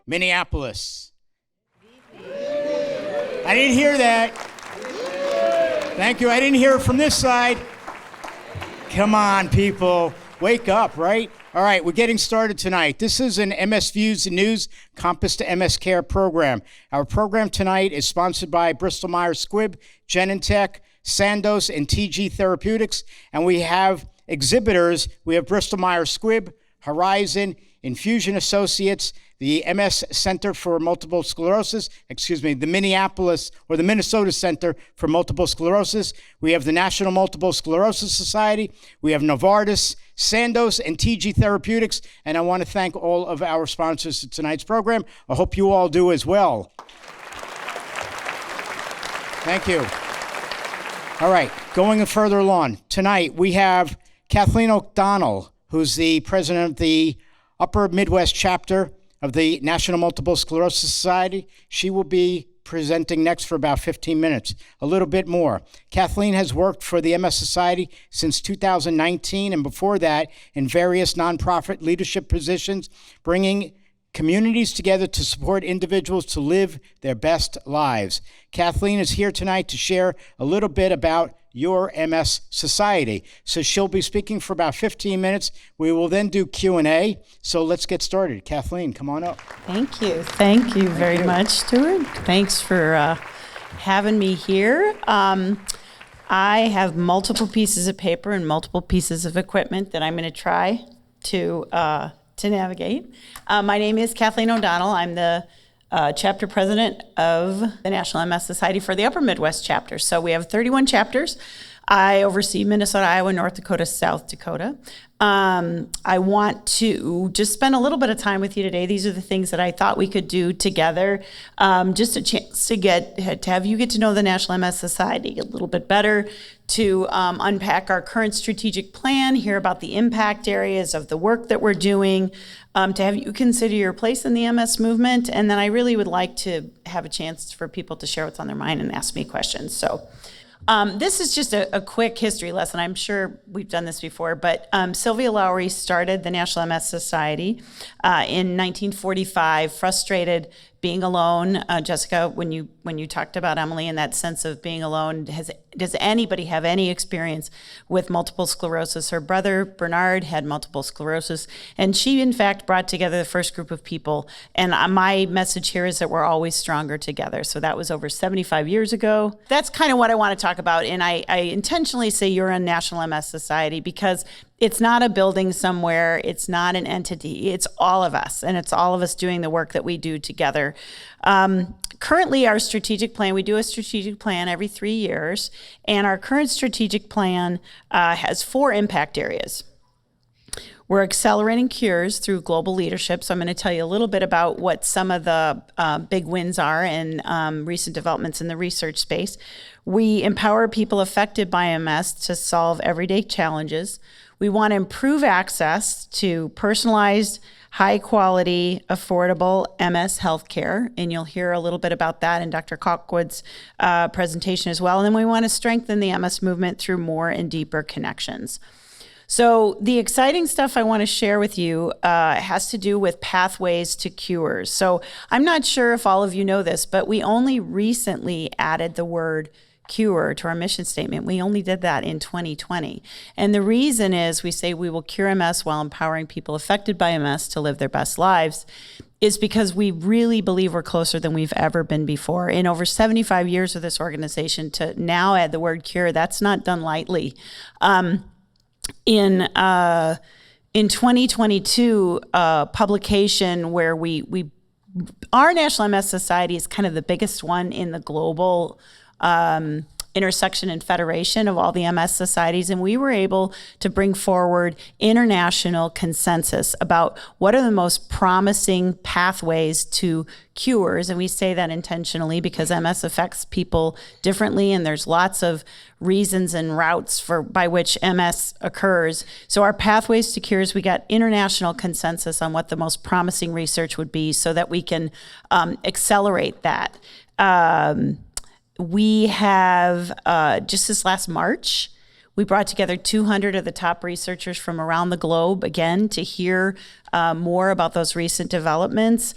Minneapolis. I didn't hear that. Thank you. I didn't hear it from this side. Come on, people. Wake up, right? All right, we're getting started tonight. This is an MS Views News Compass to MS Care program. Our program tonight is sponsored by Bristol Myers Squibb, Genentech, Sandoz, and TG Therapeutics. And we have exhibitors. We have Bristol Myers Squibb, Horizon, Infusion Associates, the MS Center for Multiple Sclerosis, the Minneapolis or the Minnesota Center for Multiple Sclerosis. We have the National Multiple Sclerosis Society. We have Novartis, Sandoz, and TG Therapeutics. And I want to thank all of our sponsors to tonight's program. I hope you all do as well. Thank you. All right, going further along. Tonight we have Kathleen O'Donnell, who's the president of the Upper Midwest chapter of the National Multiple Sclerosis Society. She will be presenting next for about 15 minutes, a little bit more. Kathleen has worked for the MS Society since 2019, and before that in various nonprofit leadership positions, bringing communities together to support individuals to live their best lives. Kathleen is here tonight to share a little bit about your MS Society. So she'll be speaking for about 15 minutes. We will then do Q&A. So let's get started. Kathleen, come on up. Thank you. Thank you very much, Stuart. Thanks for having me here. I have multiple pieces of paper and multiple pieces of equipment that I'm going to try to navigate. My name is Kathleen O'Donnell. I'm the chapter president of the National MS Society for the Upper Midwest chapter. So we have 31 chapters. I oversee Minnesota, Iowa, North Dakota, South Dakota. I want to just spend a little bit of time with you today. These are the things that I thought we could do together. Just a chance to have you get to know the National MS Society a little bit better, to unpack our current strategic plan, hear about the impact areas of the work that we're doing, to have you consider your place in the MS movement. And then I really would like to have a chance for people to share what's on their mind and ask me questions. So this is just a quick history lesson. I'm sure we've done this before, but Sylvia Lowry started the National MS Society in 1945, frustrated being alone. Jessica, when you talked about Emily and that sense of being alone, does anybody have any experience with multiple sclerosis? Her brother, Bernard, had multiple sclerosis, and she, in fact, brought together the first group of people. And my message here is that we're always stronger together. So that was over 75 years ago. That's kind of what I want to talk about, and I intentionally say you're a National MS Society because it's not a building somewhere. It's not an entity. It's all of us, and it's all of us doing the work that we do together. Currently, our strategic plan, we do a strategic plan every 3 years, and our current strategic plan has 4 impact areas. We're accelerating cures through global leadership, so I'm going to tell you a little bit about what some of the big wins are and recent developments in the research space. We empower people affected by MS to solve everyday challenges. We want to improve access to personalized, high-quality, affordable MS healthcare, and you'll hear a little bit about that in Dr. Cockwood's presentation as well. And then we want to strengthen the MS movement through more and deeper connections. So the exciting stuff I want to share with you has to do with pathways to cures. So I'm not sure if all of you know this, but we only recently added the word cure to our mission statement. We only did that in 2020. And the reason is we say we will cure MS while empowering people affected by MS to live their best lives is because we really believe we're closer than we've ever been before. In over 75 years of this organization, to now add the word cure, that's not done lightly. In 2022, publication where our National MS Society is kind of the biggest one in the global intersection and federation of all the MS societies, and we were able to bring forward international consensus about what are the most promising pathways to cures, and we say that intentionally because MS affects people differently, and there's lots of reasons and routes by which MS occurs. So our pathways to cures, we got international consensus on what the most promising research would be so that we can accelerate that. We have, just this last March, we brought together 200 of the top researchers from around the globe, again, to hear more about those recent developments.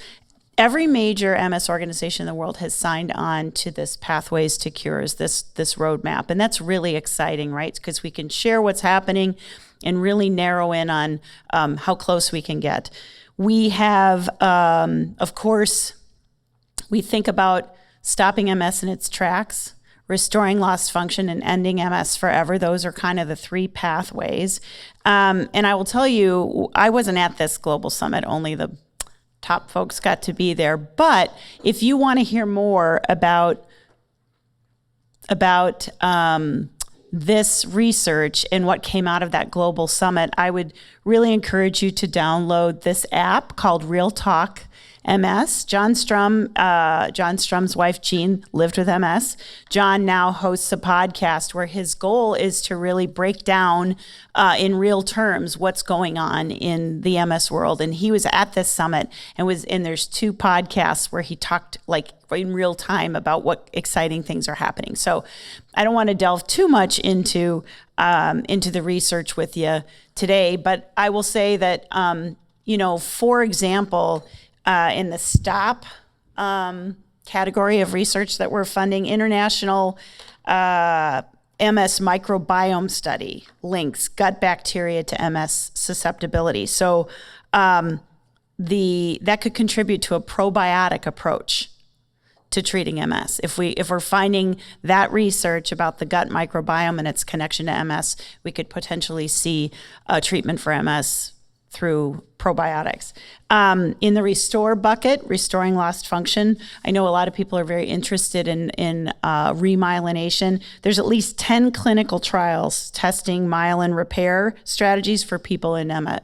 every major MS organization in the world has signed on to this Pathways to Cures, this roadmap. And that's really exciting, right? Because we can share what's happening and really narrow in on how close we can get. We have, of course, we think about stopping MS in its tracks, restoring lost function, and ending MS forever. Those are kind of the three pathways. And I will tell you, I wasn't at this global summit, only the top folks got to be there. But if you want to hear more about this research and what came out of that global summit, I would really encourage you to download this app called Real Talk MS. John Strum's wife, Jean, lived with MS. John now hosts a podcast where his goal is to really break down in real terms what's going on in the MS world. And he was at this summit and there's 2 podcasts where he talked like in real time about what exciting things are happening. So I don't want to delve too much into the research with you today, but I will say that, for example, in the STOP category of research that we're funding, International MS Microbiome Study links gut bacteria to MS susceptibility. So that could contribute to a probiotic approach to treating MS. If we're finding that research about the gut microbiome and its connection to MS, we could potentially see a treatment for MS through probiotics. In the restore bucket, restoring lost function, I know a lot of people are very interested in remyelination. There's at least 10 clinical trials testing myelin repair strategies for people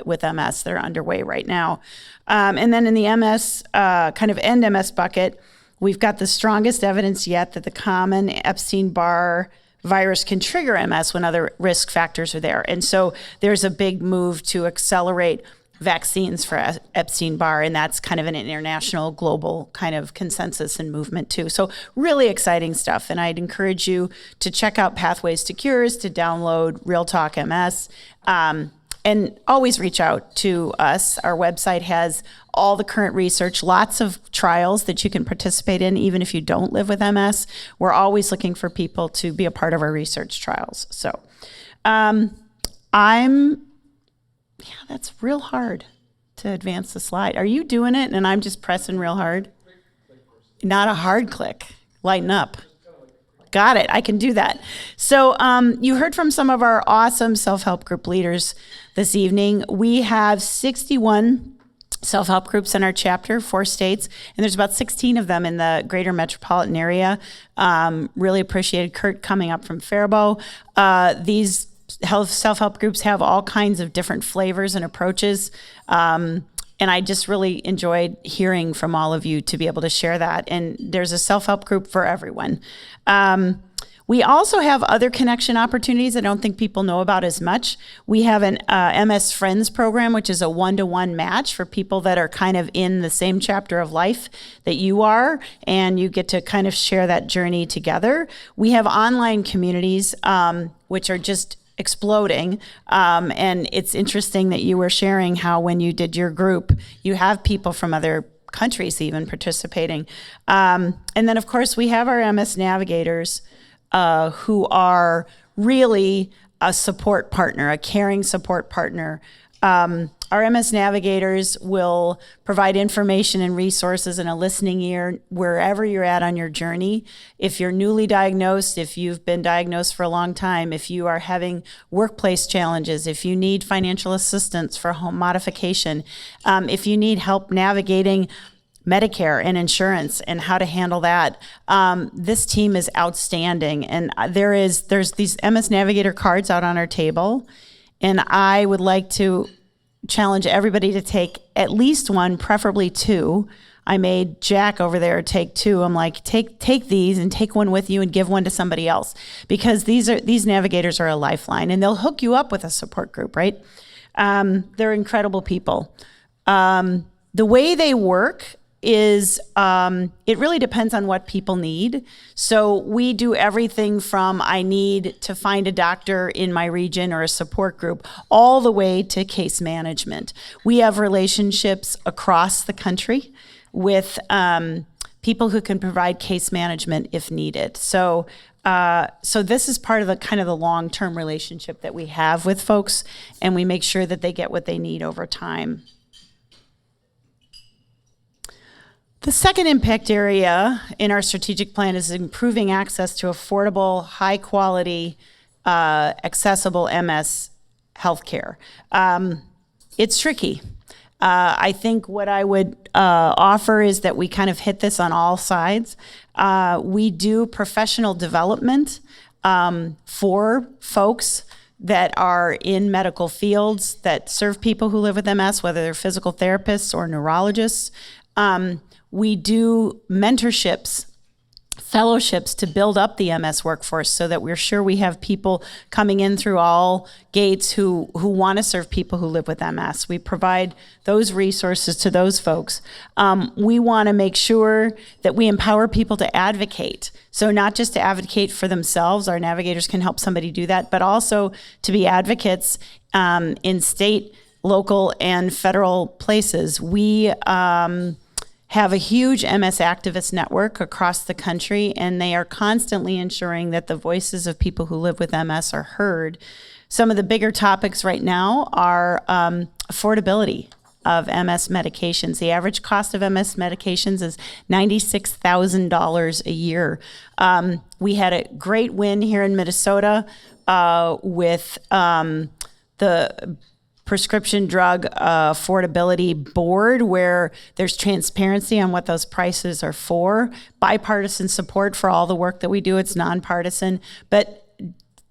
with MS. They're underway right now. And then in the MS, kind of end MS bucket, we've got the strongest evidence yet that the common Epstein-Barr virus can trigger MS when other risk factors are there. And so there's a big move to accelerate vaccines for Epstein-Barr, and that's kind of an international, global kind of consensus and movement too. So really exciting stuff, and I'd encourage you to check out Pathways to Cures, to download Real Talk MS, and always reach out to us. Our website has all the current research, lots of trials that you can participate in, even if you don't live with MS. We're always looking for people to be a part of our research trials. So that's real hard to advance the slide. Are you doing it and I'm just pressing real hard? Not a hard click. Lighten up. Got it. I can do that. So you heard from some of our awesome self-help group leaders this evening. We have 61 self-help groups in our chapter, 4 states, and there's about 16 of them in the greater metropolitan area. Really appreciated Kurt coming up from Faribault. These self-help groups have all kinds of different flavors and approaches. And I just really enjoyed hearing from all of you to be able to share that. And there's a self-help group for everyone. We also have other connection opportunities I don't think people know about as much. We have an MS Friends program, which is a one-to-one match for people that are kind of in the same chapter of life that you are, and you get to kind of share that journey together. We have online communities, which are just exploding. And it's interesting that you were sharing how when you did your group, you have people from other countries even participating. And then, of course, we have our MS navigators who are really a support partner, a caring support partner. Our MS navigators will provide information and resources and a listening ear wherever you're at on your journey. If you're newly diagnosed, if you've been diagnosed for a long time, if you are having workplace challenges, if you need financial assistance for home modification, if you need help navigating Medicare and insurance and how to handle that. This team is outstanding. And there's these MS Navigator cards out on our table. And I would like to challenge everybody to take at least one, preferably 2. I made Jack over there take 2. I'm like, take these and take one with you and give one to somebody else, because these navigators are a lifeline and they'll hook you up with a support group, right? They're incredible people. The way they work is it really depends on what people need. So we do everything from I need to find a doctor in my region or a support group, all the way to case management. We have relationships across the country. with people who can provide case management if needed. So this is part of the kind of the long-term relationship that we have with folks, and we make sure that they get what they need over time. The second impact area in our strategic plan is improving access to affordable, high-quality, accessible MS healthcare. It's tricky. I think what I would offer is that we kind of hit this on all sides. We do professional development for folks that are in medical fields that serve people who live with MS, whether they're physical therapists or neurologists. We do mentorships, fellowships to build up the MS workforce so that we're sure we have people coming in through all gates who want to serve people who live with MS. We provide those resources to those folks. We want to make sure that we empower people to advocate. So not just to advocate for themselves, our navigators can help somebody do that, but also to be advocates in state, local, and federal places. We have a huge MS activist network across the country, and they are constantly ensuring that the voices of people who live with MS are heard. Some of the bigger topics right now are affordability of MS medications. The average cost of MS medications is $96,000 a year. We had a great win here in Minnesota with the Prescription Drug Affordability Board, where there's transparency on what those prices are for, bipartisan support for all the work that we do. It's nonpartisan, but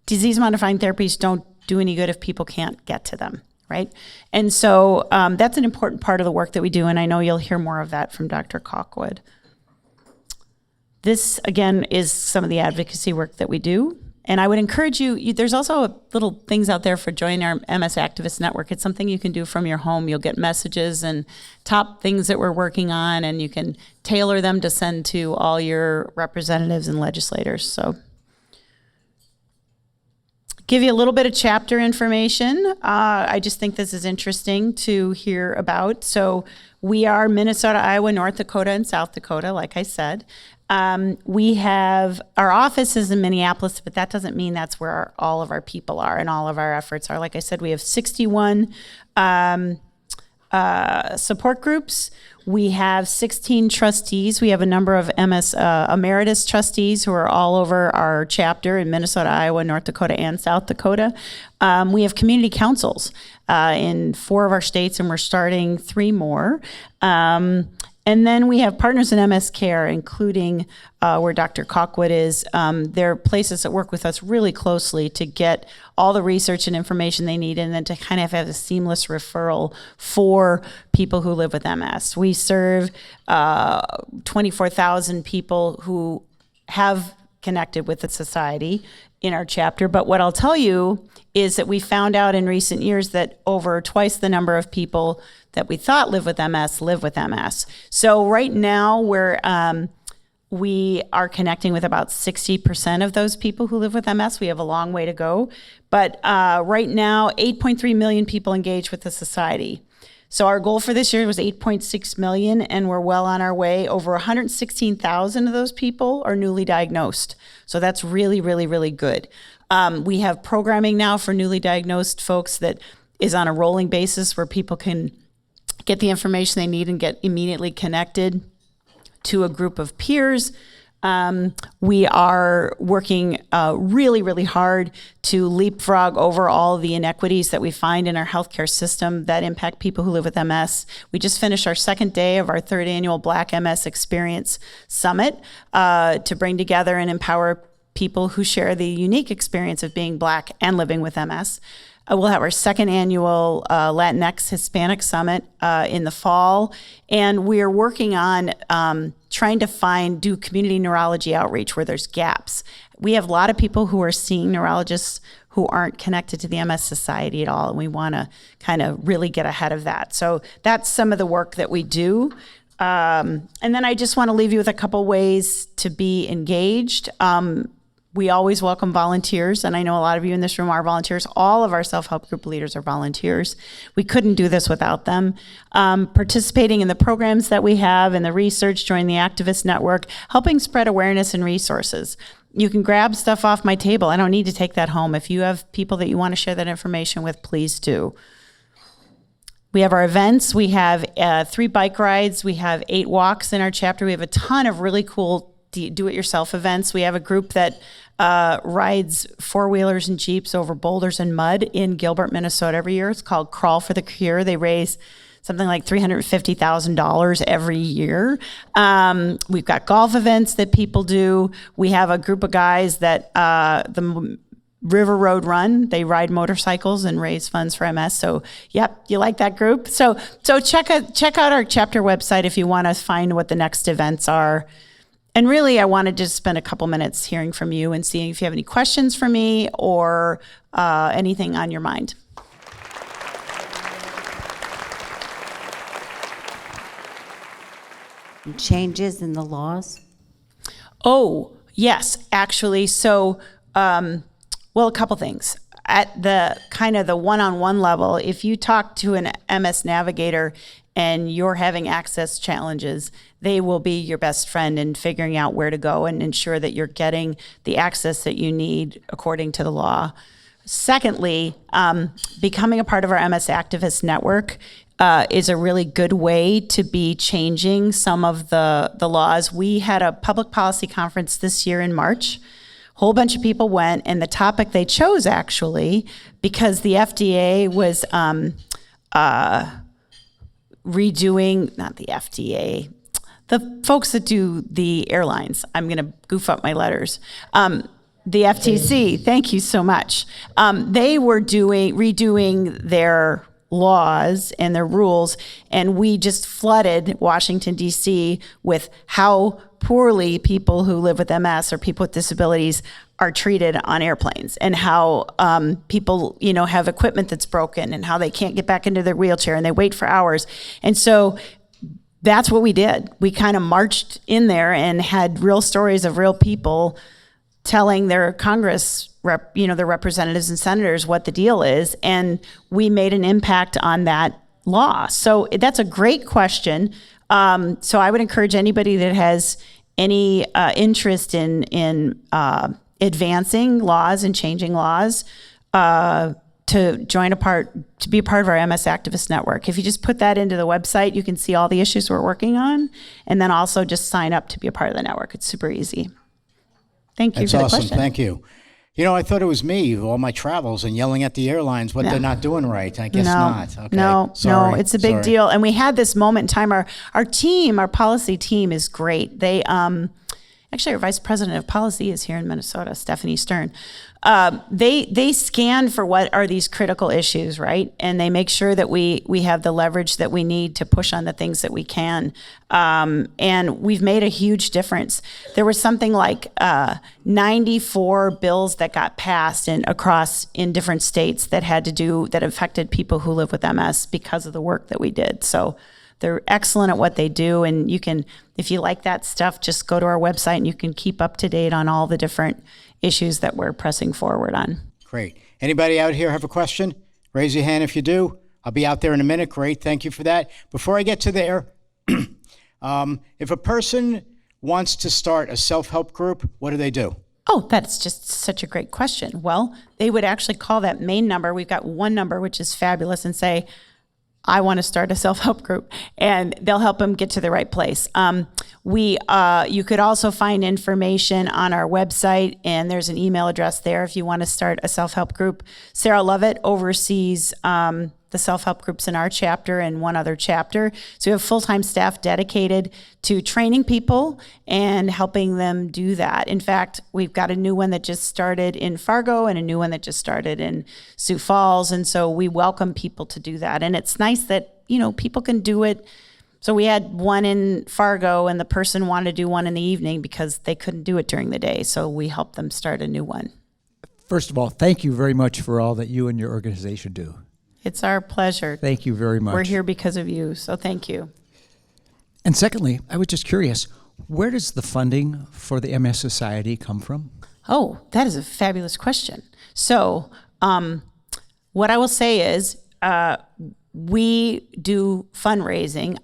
disease-modifying therapies don't do any good if people can't get to them, right? And so that's an important part of the work that we do, and I know you'll hear more of that from Dr. Cockwood. This, again, is some of the advocacy work that we do. And I would encourage you, there's also little things out there for join our MS Activist Network. It's something you can do from your home. You'll get messages and top things that we're working on, and you can tailor them to send to all your representatives and legislators. So give you a little bit of chapter information. I just think this is interesting to hear about. So we are Minnesota, Iowa, North Dakota, and South Dakota, like I said. We have, our office is in Minneapolis, but that doesn't mean that's where all of our people are and all of our efforts are. Like I said, we have 61 support groups. We have 16 trustees. We have a number of MS emeritus trustees who are all over our chapter in Minnesota, Iowa, North Dakota, and South Dakota. We have community councils in 4 of our states, and we're starting 3 more. And then we have partners in MS Care, including where Dr. Cockwood is. They're places that work with us really closely to get all the research and information they need, and then to kind of have a seamless referral for people who live with MS. We serve 24,000 people who have connected with the society in our chapter. But what I'll tell you is that we found out in recent years that over twice the number of people that we thought live with MS. So right now we are connecting with about 60% of those people who live with MS. We have a long way to go. But right now, 8.3 million people engage with the society. So our goal for this year was 8.6 million, and we're well on our way. Over 116,000 of those people are newly diagnosed. So that's really, really, really good. We have programming now for newly diagnosed folks that is on a rolling basis where people can get the information they need and get immediately connected to a group of peers. We are working really, really hard to leapfrog over all the inequities that we find in our healthcare system that impact people who live with MS. We just finished our 2nd day of our 3rd annual Black MS Experience Summit to bring together and empower people who share the unique experience of being Black and living with MS. We'll have our 2nd annual Latinx Hispanic Summit in the fall, and we're working on trying to do community neurology outreach where there's gaps. We have a lot of people who are seeing neurologists who aren't connected to the MS Society at all, and we want to kind of really get ahead of that. So that's some of the work that we do. And then I just want to leave you with a couple ways to be engaged. We always welcome volunteers, and I know a lot of you in this room are volunteers. All of our self-help group leaders are volunteers. We couldn't do this without them. Participating in the programs that we have and the research, join the activist network, helping spread awareness and resources. You can grab stuff off my table. I don't need to take that home. If you have people that you want to share that information with, please do. We have our events. We have 3 bike rides. We have 8 walks in our chapter. We have a ton of really cool do-it-yourself events. We have a group that rides 4-wheelers and Jeeps over boulders and mud in Gilbert, Minnesota every year. It's called Crawl for the Cure. They raise something like $350,000 every year. We've got golf events that people do. We have a group of guys that the River Road Run. They ride motorcycles and raise funds for MS. So, yep, you like that group. So check out our chapter website if you want to find what the next events are. And really, I want to just spend a couple minutes hearing from you and seeing if you have any questions for me or anything on your mind. Changes in the laws? Oh, yes, actually. So, well, a couple things. At the kind of the one-on-one level, if you talk to an MS navigator and you're having access challenges, they will be your best friend in figuring out where to go and ensure that you're getting the access that you need according to the law. Secondly, becoming a part of our MS Activist Network is a really good way to be changing some of the laws. We had a public policy conference this year in March. A whole bunch of people went, and the topic they chose actually, because the FDA was redoing, not the FDA, the folks that do the airlines. I'm going to goof up my letters. The FTC, thank you so much. They were redoing their laws and their rules, and we just flooded Washington, D.C. with how poorly people who live with MS or people with disabilities are treated on airplanes, and how people, have equipment that's broken and how they can't get back into their wheelchair and they wait for hours. And so that's what we did. We kind of marched in there and had real stories of real people telling their Congress, their representatives and senators what the deal is, and we made an impact on that law. So that's a great question. So I would encourage anybody that has any interest in advancing laws and changing laws to be a part of our MS Activist Network. If you just put that into the website, you can see all the issues we're working on, and then also just sign up to be a part of the network. It's super easy. Thank you That's for the awesome. question. Thank you. I thought it was me, all my travels and yelling at the airlines what they're not doing right. I guess not. Okay. No, Sorry. it's a big deal. And we had this moment in time. Our team, our policy team is great. They actually, our vice president of policy is here in Minnesota, Stephanie Stern. They scan for what are these critical issues, right? And they make sure that we have the leverage that we need to push on the things that we can. And we've made a huge difference. There was something like 94 bills that got passed in different states that affected people who live with MS because of the work that we did. So they're excellent at what they do, and you can, if you like that stuff, just go to our website and you can keep up to date on all the different issues that we're pressing forward on. Great. Anybody out here have a question? Raise your hand if you do. I'll be out there in a minute. Great. Thank you for that. Before I get to there, if a person wants to start a self-help group, what do they do? Oh, that's just such a great question. Well, they would actually call that main number. We've got one number, which is fabulous, and say, I want to start a self-help group, and they'll help them get to the right place. You could also find information on our website, and there's an email address there if you want to start a self-help group. Sarah Lovett oversees the self-help groups in our chapter and one other chapter. So we have full-time staff dedicated to training people and helping them do that. In fact, we've got a new one that just started in Fargo and a new one that just started in Sioux Falls. And so we welcome people to do that. And it's nice that, people can do it. So we had one in Fargo, and the person wanted to do one in the evening because they couldn't do it during the day. So we helped them start a new one. First of all, thank you very much for all that you and your organization do. It's our pleasure. Thank you very much. We're here because of you, so thank you. And secondly, I was just curious, where does the funding for the MS Society come from? Oh, that is a fabulous question. So, what I will say is, we do fundraising.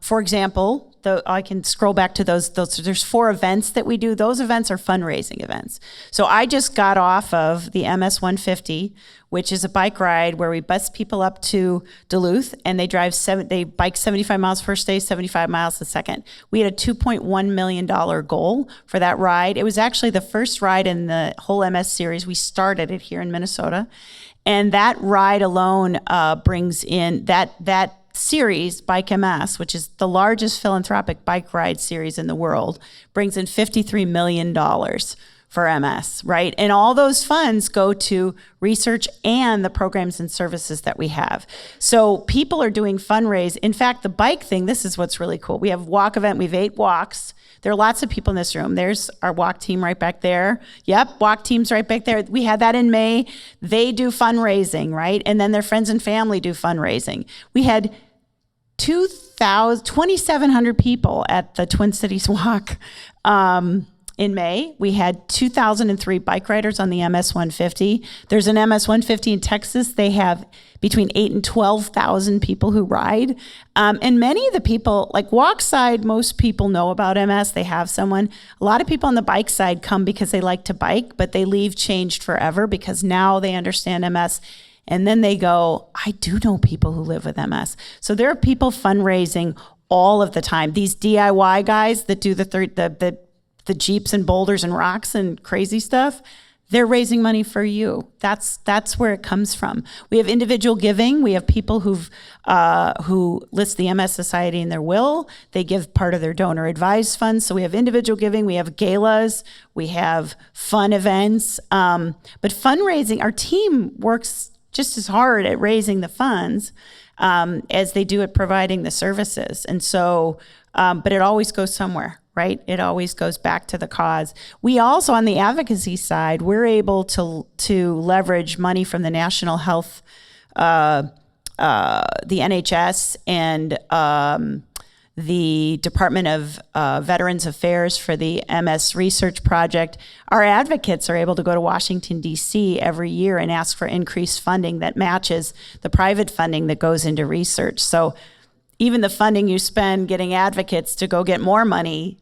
For example, I can scroll back to those. There's 4 events that we do. Those events are fundraising events. So I just got off of the MS 150, which is a bike ride where we bus people up to Duluth, and they bike 75 miles first day, 75 miles the second. We had a $2.1 million goal for that ride. It was actually the first ride in the whole MS series. We started it here in Minnesota, and that ride alone brings in that series, Bike MS, which is the largest philanthropic bike ride series in the world, brings in $53 million for MS, right? And all those funds go to research and the programs and services that we have. So people are doing fundraise. In fact, the bike thing, this is what's really cool. We have a walk event. We have 8 walks. There are lots of people in this room. There's our walk team right back there. Yep, walk team's right back there. We had that in May. They do fundraising, right? And then their friends and family do fundraising. We had 2,700 people at the Twin Cities Walk in May. We had 2,003 bike riders on the MS 150. There's an MS 150 in Texas. They have between 8,000 and 12,000 people who ride. And many of the people, like walk side, most people know about MS. They have someone. A lot of people on the bike side come because they like to bike, but they leave changed forever because now they understand MS. And then they go, I do know people who live with MS. So there are people fundraising all of the time. These DIY guys that do the Jeeps and boulders and rocks and crazy stuff, they're raising money for you. That's where it comes from. We have individual giving. We have people who list the MS Society in their will. They give part of their donor advised funds. So we have individual giving. We have galas. We have fun events. But fundraising, our team works just as hard at raising the funds as they do at providing the services. And so, but it always goes somewhere, right? It always goes back to the cause. We also, on the advocacy side, we're able to leverage money from the National Health, the NHS, and the Department of Veterans Affairs for the MS Research Project. Our advocates are able to go to Washington, D.C. every year and ask for increased funding that matches the private funding that goes into research. So even the funding you spend getting advocates to go get more money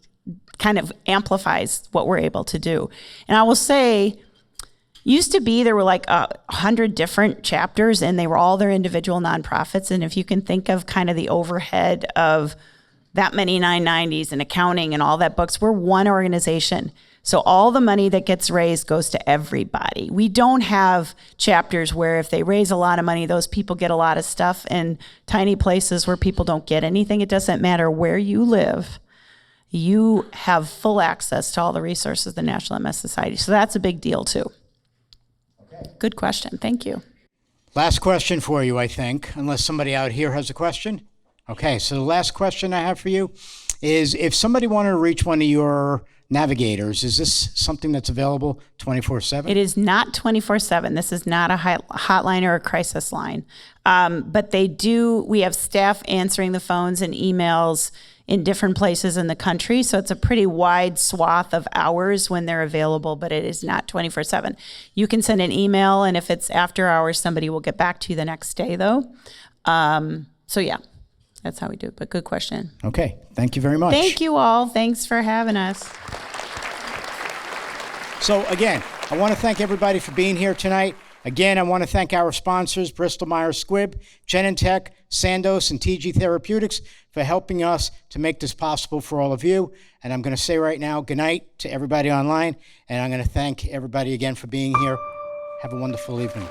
kind of amplifies what we're able to do. And I will say, used to be there were like 100 different chapters and they were all their individual nonprofits. And if you can think of kind of the overhead of that many 990s and accounting and all that books, we're one organization. So all the money that gets raised goes to everybody. We don't have chapters where if they raise a lot of money, those people get a lot of stuff, and tiny places where people don't get anything. It doesn't matter where you live. You have full access to all the resources of the National MS Society. So that's a big deal too. Okay. Good question. Thank you. Last question for you, I think, unless somebody out here has a question. Okay, so the last question I have for you is, if somebody wanted to reach one of your navigators, is this something that's available 24/7? It is not 24/7. This is not a hotline or a crisis line. But we have staff answering the phones and emails in different places in the country. So it's a pretty wide swath of hours when they're available, but it is not 24/7. You can send an email, and if it's after hours, somebody will get back to you the next day though. So yeah. That's how we do it, but good question. Okay, thank you very much. Thank you all. Thanks for having us. So again, I want to thank everybody for being here tonight. Again, I want to thank our sponsors, Bristol Myers Squibb, Genentech, Sandoz, and TG Therapeutics for helping us to make this possible for all of you. And I'm going to say right now, good night to everybody online, and I'm going to thank everybody again for being here. Have a wonderful evening.